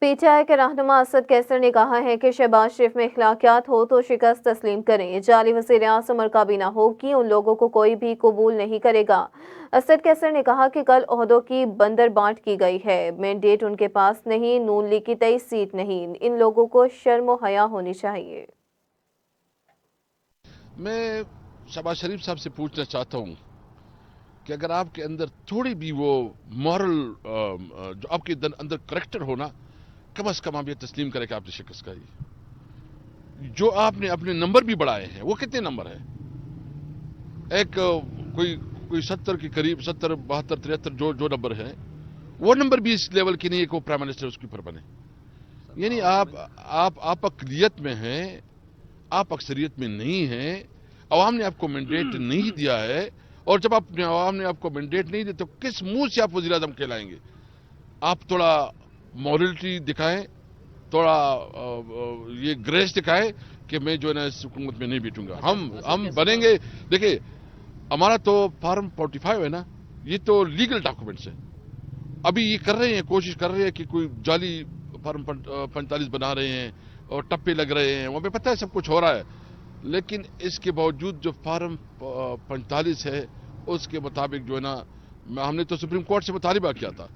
P T I کے رہنما اسد کیسر نے کہا ہے کہ شہباز شریف میں اخلاقیات ہو تو شکست تسلیم کریں، جعلی وزیر اعظم اور کابینہ ہوگی، ان لوگوں کو کوئی بھی قبول نہیں کرے گا۔ اسد کیسر نے کہا کہ کل عہدوں کی بندر بانٹ کی گئی ہے، مینڈیٹ ان کے پاس نہیں، نون لیگ کی 23 سیٹ نہیں، ان لوگوں کو شرم و حیا ہونی چاہیے۔ میں شہباز شریف صاحب سے پوچھنا چاہتا ہوں کہ اگر آپ کے اندر تھوڑی بھی وہ مورل جو آپ کے اندر کریکٹر ہونا، کم از کم آپ یہ تسلیم کریں کہ آپ نے شکست کھائی۔ جو آپ نے اپنے نمبر بھی بڑھائے ہیں، وہ کتنے نمبر ہیں؟ ایک کوئی 70 کے قریب، 70 72 73 جو نمبر ہے، وہ نمبر بھی اس لیول کی نہیں ہے کہ وہ پرائم منسٹر اس کے اوپر بنے۔ یعنی آپ اقلیت میں ہیں، آپ اکثریت میں نہیں ہیں، عوام نے آپ کو مینڈیٹ نہیں دیا ہے، اور جب عوام نے آپ کو مینڈیٹ نہیں دیا تو کس منہ سے آپ وزیر اعظم کہلائیں گے؟ آپ تھوڑا مورلٹی دکھائیں، تھوڑا یہ گریس دکھائیں کہ میں جو ہے نا اس حکومت میں نہیں بیٹھوں گا۔ ہم بنیں گے۔ دیکھیں، ہمارا تو فارم 45 ہے نا، یہ تو لیگل ڈاکومنٹس ہے۔ ابھی یہ کر رہے ہیں، کوشش کر رہے ہیں کہ کوئی جعلی فارم 45 بنا رہے ہیں اور ٹپے لگ رہے ہیں، وہاں پہ پتہ ہے سب کچھ ہو رہا ہے، لیکن اس کے باوجود جو فارم 45 ہے اس کے مطابق جو ہے نا، ہم نے تو سپریم کورٹ سے مطالبہ کیا تھا